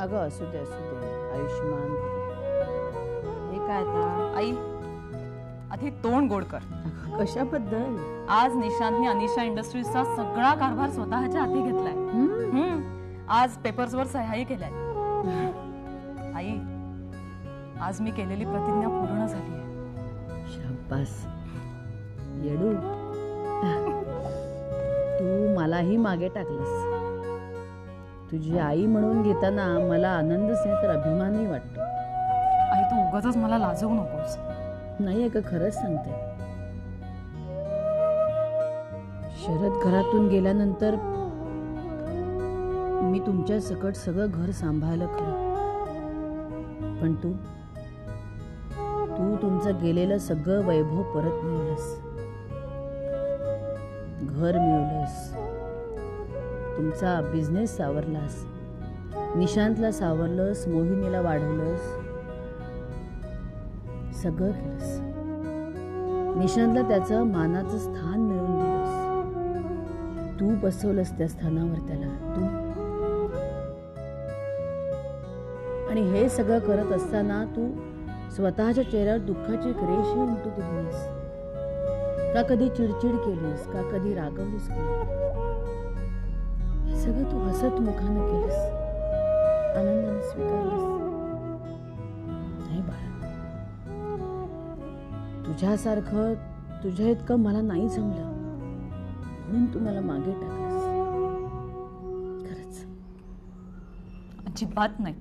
अगं असू दे आयुष्मान हे काय आता आई आधी तोंड गोड कर. कशाबद्दल? आज निशांतने अनिशा इंडस्ट्रीजचा सगळा कारभार स्वतःच्या हाती घेतलाय. आज पेपर्सवर सह्याही केल्याय. आई आज मी केलेली प्रतिज्ञा पूर्ण झाली आहे. शाबास येडू, तू मलाही मागे टाकलंस. तुझी आई म्हणून घेताना मला आनंदच नाही तर अभिमानही वाटतो. आई तू उगाचच मला लाजवू नकोस. नाही आहे का, खरंच सांगते. शरद घरातून गेल्यानंतर मी तुमच्या सकट सगळं घर सांभाळलं खरं, पण तू तुमचं गेलेलं सगळं वैभव परत मिळवलंस. घर मिळवलंस, तुमचा बिझनेस सावरलास, निशांतला सावरलंस, मोहिनीला वाढवलंस, सगळं केलंस. निशांतला त्याचं मानाचं स्थान मिळवून दिलंस. तू बसवलंस त्या स्थानावर त्याला, तू. आणि हे सगळं करत असताना तू स्वतःच्या चेहऱ्यावर दुःखाची एक रेषही उमटू दिली नाहीस. का कधी चिडचिड केलीस, का कधी रागवलीस का? हे सगळं तू हसत मुखानं केलंस, आनंदाने स्वीकारलंस. नाही बाळा, तुझ्यासारखं तुझ्या इतकं मला नाही जमलं म्हणून तू मला मागे टाकलंस. खरंच अजिबात नाही.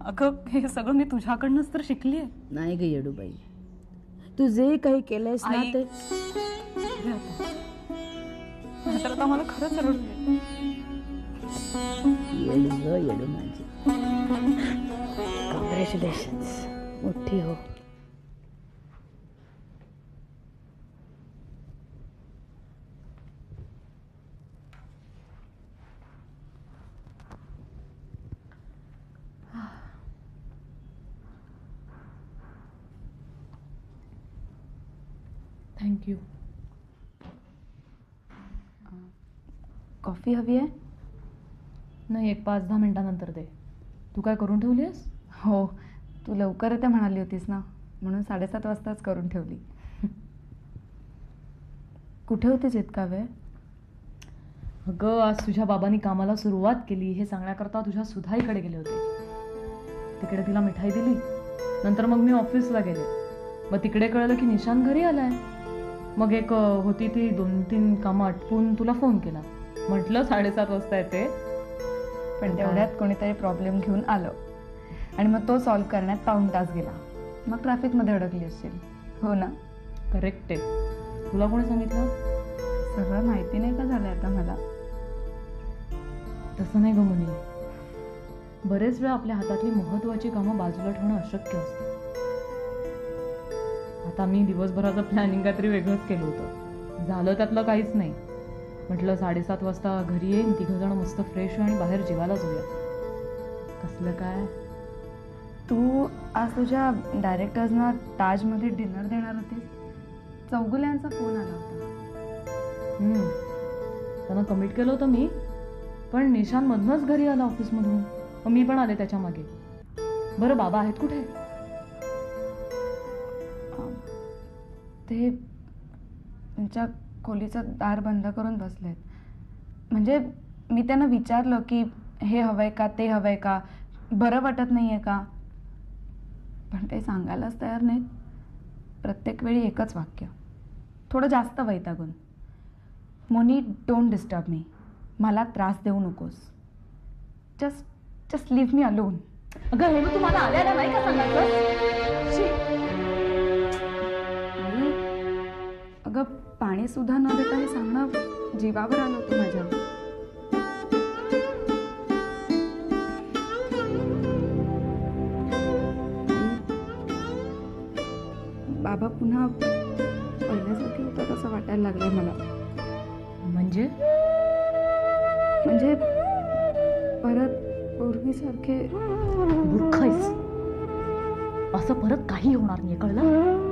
अगं हे सगळं मी तुझ्याकडनंच तर शिकलीये. नाही ग येडूबाई, तू जे काही केलंयस ना ते. तर आता मला खरंच रडू येडू ग येडू माझी. कॉंग्रॅच्युलेशन्स, मोठी हो. थँक्यू. कॉफी हवी आहे? नाही, एक 5-10 मिनिटानंतर दे. तू काय करून ठेवली आहेस? हो, तू लवकर येते म्हणाली होतीस ना, म्हणून 7:30 वाजताच करून ठेवली. कुठे होतीस इतका वेळ? अगं आज तुझ्या बाबांनी कामाला सुरुवात केली हे सांगण्याकरता तुझ्या सुधाईकडे गेले होते. तिकडे तिला मिठाई दिली, नंतर मग मी ऑफिसला गेले. मग तिकडे कळलं की निशांत घरी आलाय. मग एक होती ती 2-3 कामं आटपून तुला फोन केला. म्हटलं 7:30 वाजता येते, पण तेवढ्यात कोणीतरी प्रॉब्लेम घेऊन आलं आणि मग तो सॉल्व्ह करण्यात पाऊण तास गेला. मग ट्रॅफिकमध्ये अडकली असेल. हो ना? करेक्ट आहे. तुला कोणी सांगितलं? सगळं माहिती नाही का झालं आता मला? तसं नाही ग मुनी. बरेच वेळा आपल्या हातातली महत्वाची कामं बाजूला ठेवणं अशक्य असतं. आता मी दिवसभराचं प्लॅनिंग काहीतरी वेगळंच केलं होतं. झालं त्यातलं काहीच नाही. म्हटलं 7:30 वाजता घरी येईन, 3 जण मस्त फ्रेश होऊ आणि बाहेर जेवायला जाऊया. कसलं काय? तू आज तुझ्या डायरेक्टर्सना ताजमध्ये डिनर देणार होतीस. चौगुल्यांचा फोन आला होता. त्यांना कमिट केलं होतं मी, पण निशांत मधनंच घरी आला ऑफिसमधून. मग मी पण आले त्याच्या मागे. बरं बाबा आहेत कुठे? ते त्यांच्या खोलीचं दार बंद करून बसलेत. म्हणजे मी त्यांना विचारलं की हे हवंय का, ते हवंय का, बरं वाटत नाहीये का, पण ते सांगायलाच तयार नाहीत. प्रत्येक वेळी एकच वाक्य, थोडं जास्त वैतागून, मोनी डोंट डिस्टर्ब मी, मला त्रास देऊ नकोस, जस्ट लीव्ह मी अलोन. अगं हे मग तुम्हाला आल्याला नाही का सांगायचं? अगं पाणी सुद्धा न देता हे सांगणं जीवावर आलं होतं माझ्या. बाबा पुन्हा पहिल्यासारखे होतं असं वाटायला लागलंय मला. म्हणजे परत पूर्वीसारखे. मूर्ख आहेस. असं परत काही होणार नाही, कळलं?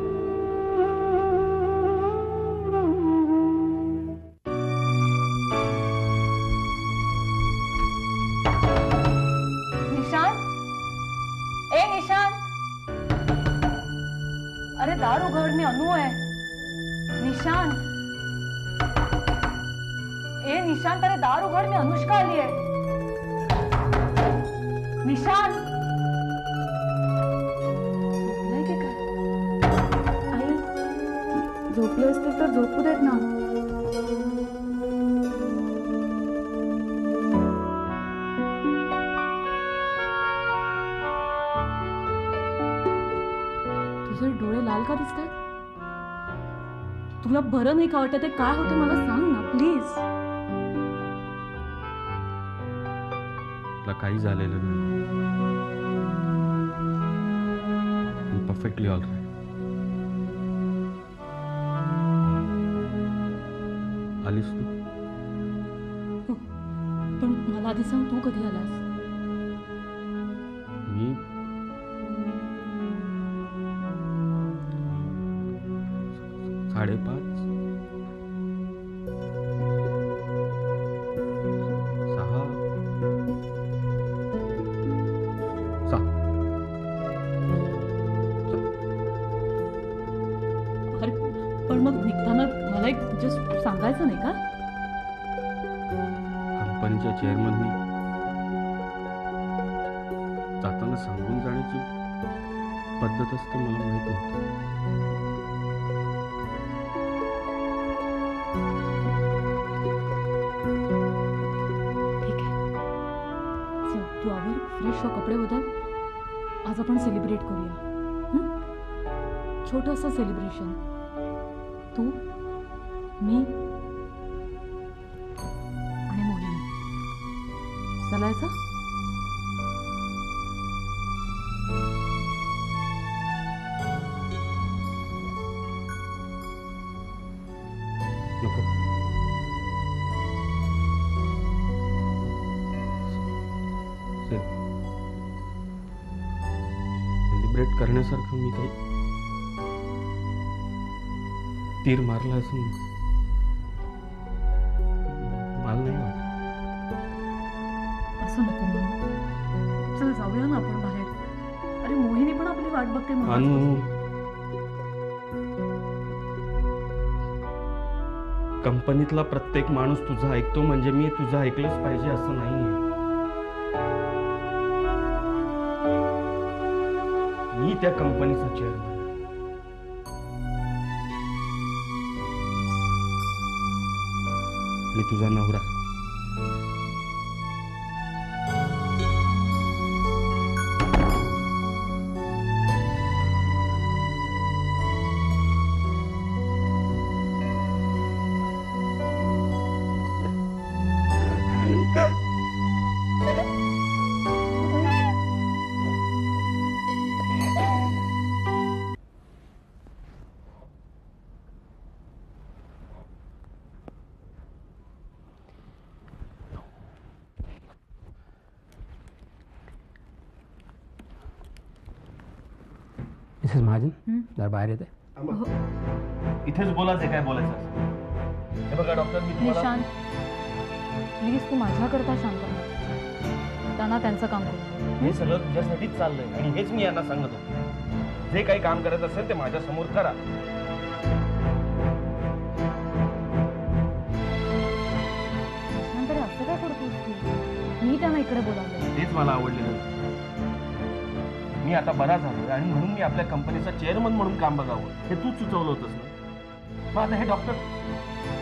अरे दार उघड, मी अनु आहे. निशांत, ए निशांत, अरे दार उघड, मी अनुष्का आली आहे. निशांत, झोपलाय की काय? आई, झोपले असतील तर झोपू देत ना. तुझे डोळे लाल का दिसत आहेत? तुला बरं नाही का वाटत? काय होते मला सांग ना प्लीज. तुला काही झालेलं नाही. Perfectly all right. आलीस तू? पण मला आधी सांग, तू कधी आलास? मी 5:30 6 7. अरे पण मग निघताना मला एक जस्ट सांगायचं नाही का? कंपनीच्या चेअरमननी जाताना सांगून जाण्याची पद्धत असते मला माहित नव्हतं. ठीक आहे, चल तू आवर, फ्रेश हो, कपडे बदल. आज आपण सेलिब्रेट करूया. छोटंसं सेलिब्रेशन. तू, मी आणि मोहिनी. चालायचं? नको. सेलिब्रेट करण्यासारखं मी काही तीर मारला असं मला नाही वाटत. असं नको म्हणू. चल जाऊया ना आपण बाहेर. अरे मोहिनी पण आपली वाट बघते म्हणून. अनु, कंपनीतला प्रत्येक माणूस तुझं ऐकतो म्हणजे मी तुझं ऐकलंच पाहिजे असं नाहीये. मी त्या कंपनीचा चेअरमन. आणि तुझा नवरा. मिसेस महाजन, जरा बाहेर येते. इथेच बोलायचं काय बोलायचं. हे बघा डॉक्टर, मी तुम्हाला निशांत, प्लीज तू माझ्याकरता शांत राहा. त्यांना त्यांचं काम करू. हे सगळं तुझ्यासाठीच चाललंय आणि हेच मी यांना सांगत होतो. जे काही काम करायचं असेल ते माझ्या समोर करा. निशांत, अरे असं काय करतोस तू? मी त्यांना इकडे बोलावलं. तेच मला आवडलेलं. मी आता बरा झालोय आणि म्हणून मी आपल्या कंपनीचा चेअरमन म्हणून काम बघावं हे तूच सुचवलं होतंस ना. मग आता हे डॉक्टर.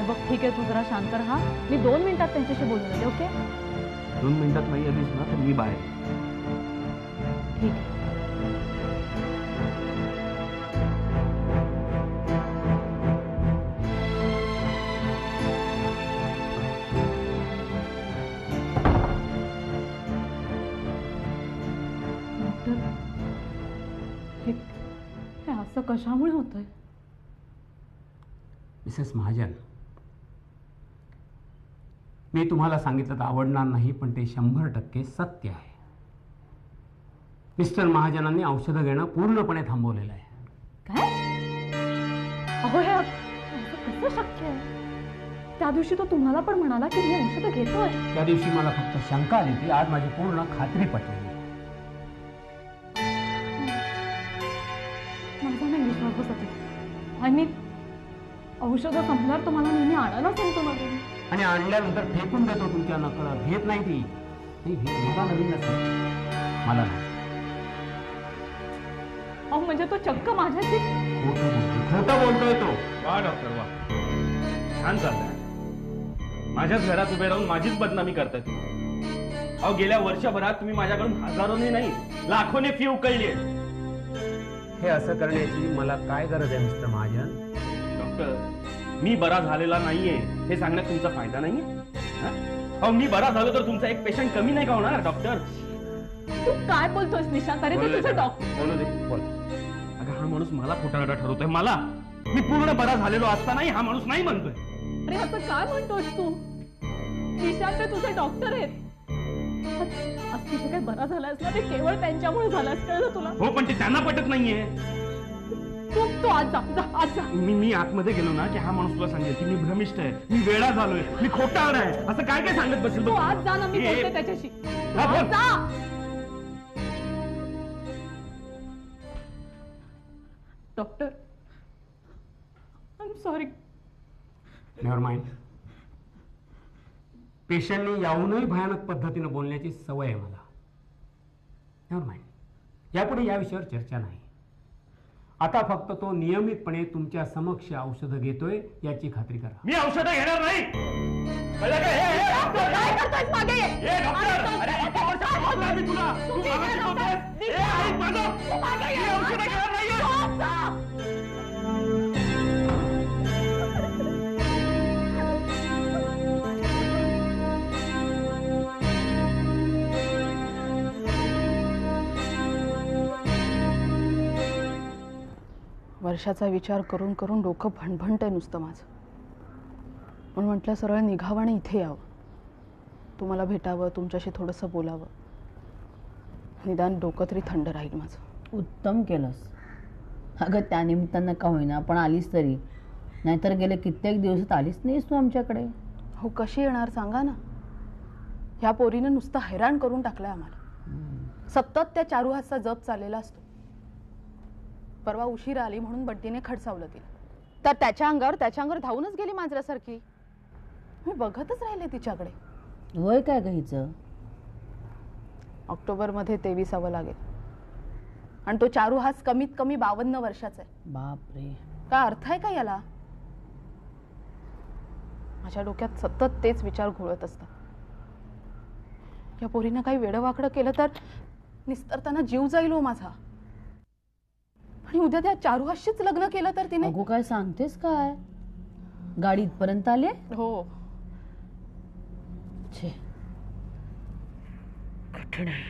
बघ ठीक आहे, तू जरा शांत राहा. मी 2 मिनिटात त्यांच्याशी बोलून येते. ओके? 2 मिनिटात नाही आलीस ना तर मी बाहेर. ठीक आहे. हे असं कशामुळे होतंय? मिसेस महाजन, मी तुम्हाला सांगितलं तर आवडणार नाही, पण ते 100% सत्य आहे. मिस्टर महाजनांनी औषधं घेणं पूर्णपणे थांबवलेलं आहे. काय? अहो हे असं कसं शक्य आहे? त्या दिवशी तो तुम्हाला पण म्हणाला की मी औषधं घेतोय. त्या दिवशी मला फक्त शंका आली होती, आज माझी पूर्ण खात्री पटली. माझा नाही विश्वास सगळे. आणि औषधं संपल्यावर तुम्हाला नेहमी आणायला सांगतो ना घरी. आणि आणल्यानंतर फेकून देतो तुमच्या नकळत. घेत नाही ती. मला नवीन नसतं, मला नाही. अहो म्हणजे तो चक्क माझ्याशी खोटं बोलतोय तो. वा डॉक्टर वा, छान चाललंय. माझ्याच घरात उभे राहून माझीच बदनामी करतात. अहो गेल्या वर्षभरात तुम्ही माझ्याकडून हजारोने नाही लाखोने फी उकळली आहे. हे असं करण्याची मला काय गरज आहे मिस्टर महाजन? डॉक्टर मी बरा झालेला नाहीये हे सांगण्यात तुमचा फायदा नाहीये. अहो मी बरा झालो तर तुमचा एक पेशंट कमी नाही का होणार डॉक्टर? तू काय बोलतोस निशांत? अरे ते तुझं डॉक्टर. बोलू दे बोल. अगं हा माणूस मला खोटारडा ठरवतोय. मला मी पूर्ण बरा झालेलो असतानाही हा माणूस नाही म्हणतोय. अरे असं काय म्हणतोस तू? निशांत ते तुझे डॉक्टर आहेत. आज तुझे काय बरा झालास ना ते केवळ त्यांच्यामुळे झालास, कळलं तुला? हो पण ते त्यांना पटत नाहीये. तू आज जा, आज जा. मी आतमध्ये गेलो ना की हा माणूस तुला सांगेल की मी भ्रमिष्ठ आहे, मी वेडा झालोय, मी खोटारडा आहे, असं काय काय सांगत बसेल. तू आज जा ना, मी बोलते त्याच्याशी. आज जा. Doctor I am sorry. Never mind. पेशंटने याहूनही भयानक पद्धतीने बोलण्याची सवय आहे मला. Never mind. यापुढे या विषयावर चर्चा नाही. आता फक्त तो नियमितपणे तुमच्या समक्ष औषधं घेतोय याची खात्री करा. मी औषधं घेणार नाही. कळलं का? काय करतोयस मागे? ए डॉक्टर, अरे इतक्या वर्षात सांगितलं मी तुला. तू मला शिकवतोयस. ए ऐक माझं. मी औषधं घेणार नाहीये. वर्षाचा विचार करून करून डोकं भणभणतंय नुसतं माझं. म्हणून म्हटलं सरळ निघावं आणि इथे यावं, तुम्हाला भेटावं, तुमच्याशी थोडंसं बोलावं. निदान डोकं तरी थंड राहील माझं. उत्तम केलंस. अगं त्या निमित्तानं का होईना पण आलीस तरी. नाहीतर गेले कित्येक दिवसात आलीच नाहीस तू आमच्याकडे. हो कशी येणार सांगा ना. ह्या पोरीनं नुसतं हैराण करून टाकलंय आम्हाला. सतत त्या चारुहासचा जप चाललेला असतो. परवा उशीर आली म्हणून बंटीने खडसावलं तिला, तर त्याच्या अंगावर धावूनच गेली मांजरासारखी. मी बघतच राहिले तिच्याकडे. वय काय ग हिचं? ऑक्टोबरमध्ये 23 लागेल. आणि तो चारुहास कमीत कमी 52 वर्षाचा आहे. बापरे. काय अर्थ आहे का याला? माझ्या डोक्यात सतत तेच विचार घोळत असतात. या पोरीनं काही वेडवाकडं केलं तर निस्तरताना जीव जाईल हो माझा. आणि उद्या त्या चारुहाशीच लग्न केलं तर तिने. अगो काय सांगतेस काय? गाडी इथपर्यंत आली? हो. छे कठीण आहे.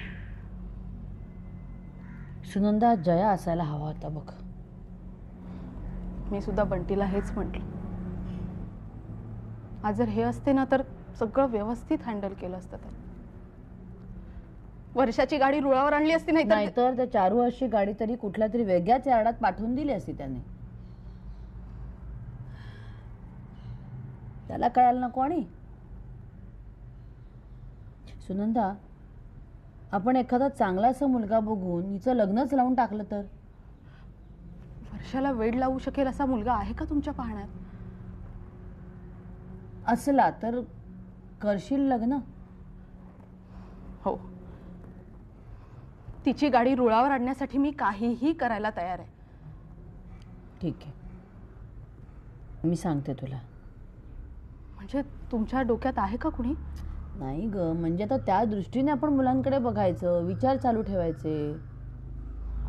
सुनंदा जया असायला हवा होता बघ. मी सुद्धा बंटीला हेच म्हटलं. आज जर हे असते ना तर सगळं व्यवस्थित हँडल केलं असतं. तर वर्षाची गाडी रुळावर आणली असती. नाहीतर त्या चारू अशी गाडी तरी कुठल्या तरी वेगळ्याच यार्डात पाठवून दिली असती त्याने. त्याला कळायला नको. आणि सुनंदा, आपण एखादा चांगला असा मुलगा बघून हिचं लग्नच लावून टाकलं तर? वर्षाला वेड लावू शकेल असा मुलगा आहे का तुमच्या पाहण्यात? असला तर करशील लग्न? हो. तिची गाडी रुळावर आणण्यासाठी मी काहीही करायला तयार आहे. ठीक आहे, मी सांगते तुला. म्हणजे तुमच्या डोक्यात आहे का कुणी? नाही ग, म्हणजे आता त्या दृष्टीने आपण मुलांकडे बघायचं, विचार चालू ठेवायचे.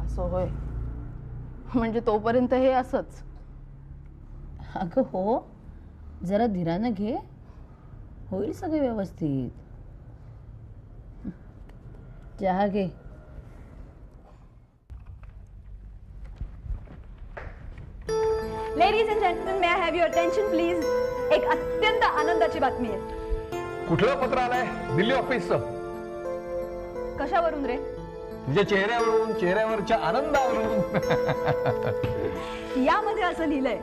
असं होय? म्हणजे तोपर्यंत हे असंच? अगं हो, जरा धीरानं घे, होईल सगळे व्यवस्थित. चहा घे. Ladies and gentleman, may I have your attention please. एक अत्यंत आनंदाची बातमी आहे. कुठलं पत्र आलंय? दिल्ली ऑफिसचं. कशावरून रे? तुझ्या चेहऱ्यावरून, चेहऱ्यावरच्या आनंदावरून. यामध्ये असं लिहिलंय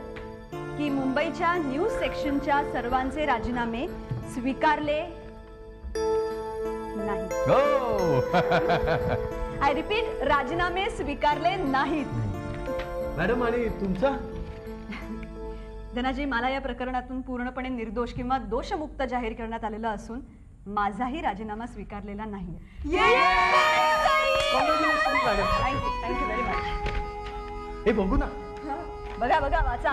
की मुंबईच्या न्यूज सेक्शनच्या सर्वांचे राजीनामे स्वीकारले नाही. हो. आय रिपीट, राजीनामे स्वीकारले नाहीत. मॅडम आणि तुमचा? धनाजी, मला या प्रकरणातून पूर्णपणे निर्दोष किंवा दोषमुक्त जाहीर करण्यात आलेलं असून माझाही राजीनामा स्वीकारलेला नाही. Thank you very much. हे बघू ना. बघा बघा, वाचा.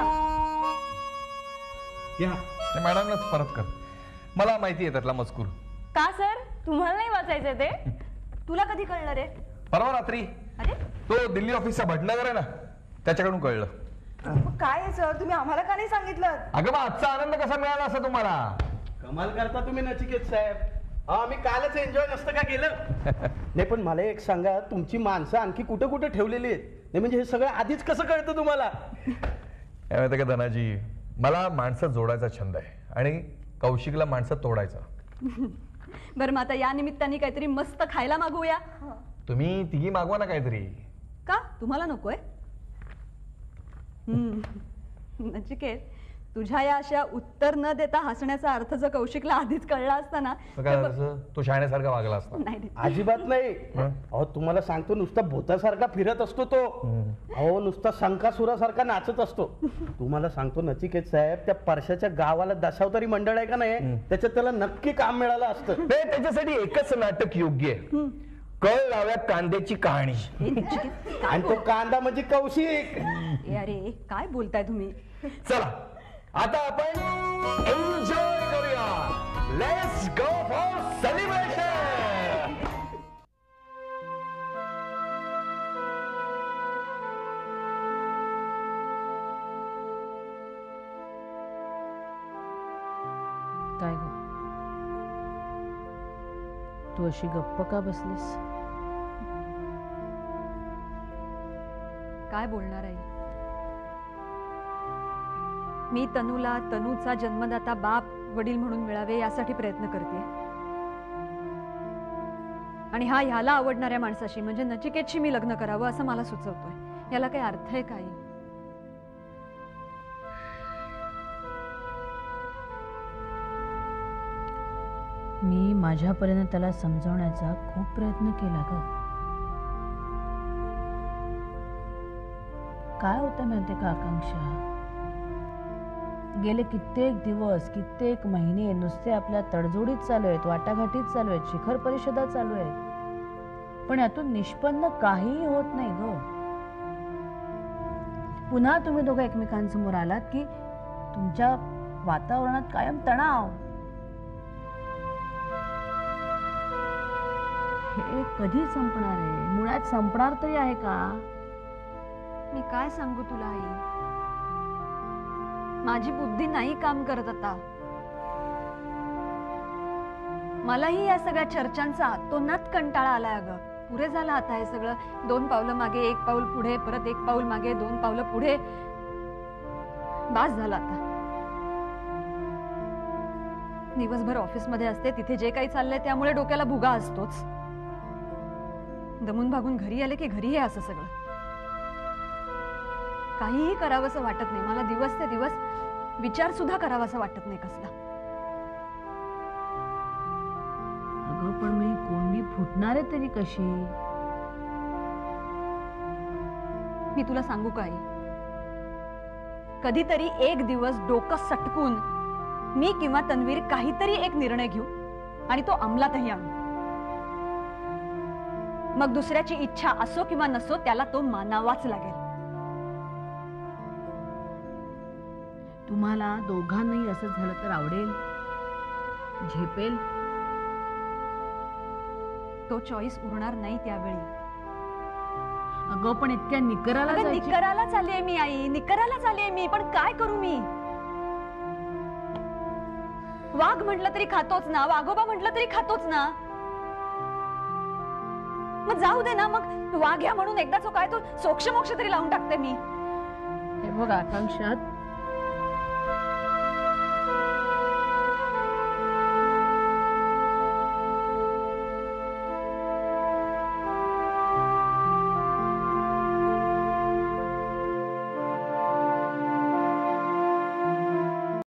या मॅडमलाच परत कर, मला माहिती आहे त्यातला मजकूर. का सर, तुम्हाला नाही वाचायचं ते? तुला कधी कळलं रे? परवा रात्री. अरे तो दिल्ली ऑफिसचा भटनगर आहे ना, त्याच्याकडून कळलं. काय आहे सर, तुम्ही आम्हाला का नाही सांगितलं? अगं मग आजचा आनंद कसा मिळाला असं तुम्हाला? कमाल करता तुम्ही नचिकेत साहेब. आम्ही कालच एन्जॉय नसतं का केलं? नाही पण मला एक सांगा, तुमची माणसं आणखी कुठे कुठे ठेवलेली आहेत? नाही म्हणजे हे सगळं आधीच कसं कळतं तुम्हाला? माहिती का धनाजी, मला माणसं जोडायचा छंद आहे आणि कौशिकला माणसं तोडायचा. बरं, मग आता या निमित्ताने काहीतरी मस्त खायला मागवूया. तुम्ही तिघी मागवा ना काहीतरी. का, तुम्हाला नकोय? नचिकेत, तुझ्या या अशा उत्तर न देता हसण्याचा अर्थ जर कौशिकला आधीच कळला असता ना, तो शाळेसारखा वागला असता. नाही अजिबात नाही. अहो तुम्हाला सांगतो, नुसता भूतासारखा फिरत असतो तो. अहो नुसता शंकासुरासारखा नाचत असतो. तुम्हाला सांगतो नचिकेत साहेब, त्या परशाच्या गावाला दशावतारी मंडळ आहे का नाही, त्याच्यात त्याला नक्की काम मिळालं असतं. त्याच्यासाठी एकच नाटक योग्य आहे, कळ लाव्या कांद्याची कहाणी. आणि तो कांदा म्हणजे कौशिक. अरे काय बोलताय तुम्ही? चला आता आपण एन्जॉय करूया. Let's go for celebration. काय ग, तू अशी गप्प का बसलीस? काय बोलणार आहे? मी तनूला तनूचा जन्मदाता बाप वडील म्हणून मिळावे यासाठी प्रयत्न करते. आणि हा ह्याला आवडणाऱ्या माणसाशी म्हणजे नचिकेतशी मी लग्न करावं असं मला सुचवतोय. याला काही अर्थ आहे काय? मी माझ्यापर्यंत त्याला समजावण्याचा खूप प्रयत्न केला ग. काय होतं माहिती का आकांक्षा, गेले कित्येक दिवस कित्येक महिने नुसते आपल्या तडजोडीत चालू आहेत, वाटाघाटीत चालू आहेत, शिखर परिषदा चालू आहेत, पण यातून निष्पन्न काहीही होत नाही ग. पुन्हा तुम्ही दोघं एकमेकांसमोर आलात की तुमच्या वातावरणात कायम तणाव. हे कधी संपणार आहे? मुळात संपणार तरी आहे का? मी काय सांगू तुला आई, माझी बुद्धी नाही काम करत आता. मलाही या सगळ्या चर्चांचा अतोनात कंटाळा आलाय अगं. पुरे झालं आता हे सगळं. 2 पावलं मागे 1 पाऊल पुढे, परत 1 पाऊल मागे 2 पावलं पुढे. बास झालं आता. दिवसभर ऑफिसमध्ये असते, तिथे जे काही चाललंय त्यामुळे डोक्याला भुगा असतोच. दमून भागून घरी आले की घरी आहे असं सगळं. काहीही करावंसं वाटत नाही मला. दिवस ते दिवस विचार सुद्धा करावासा वाटत नाही कसला. अगं पण मी कोंडी फुटणार आहे तरी कशी? मी तुला सांगू काय, कधीतरी एक दिवस डोकं सटकून मी किंवा तन्वीर काहीतरी एक निर्णय घेऊ आणि तो अंमलातही आणू. मग दुसऱ्याची इच्छा असो किंवा नसो त्याला तो मानावाच लागेल. तुम्हाला दोघांनाही असं झालं तर आवडेल, झेपेल? तो चॉईस उरणार नाही त्यावेळी. अगं पण इतक्या निकराला जायची? निकरालाच आलीये मी आई, निकरालाच आलीये मी. पण काय करू मी? वाघ म्हटलं तरी खातोच ना, वाघोबा म्हटलं तरी खातोच ना. मग जाऊ दे ना, मग वाघ्या म्हणून एकदाच काय तो सोक्ष मोक्ष तरी लावून टाकते मी. हे बघ आकांक्षा,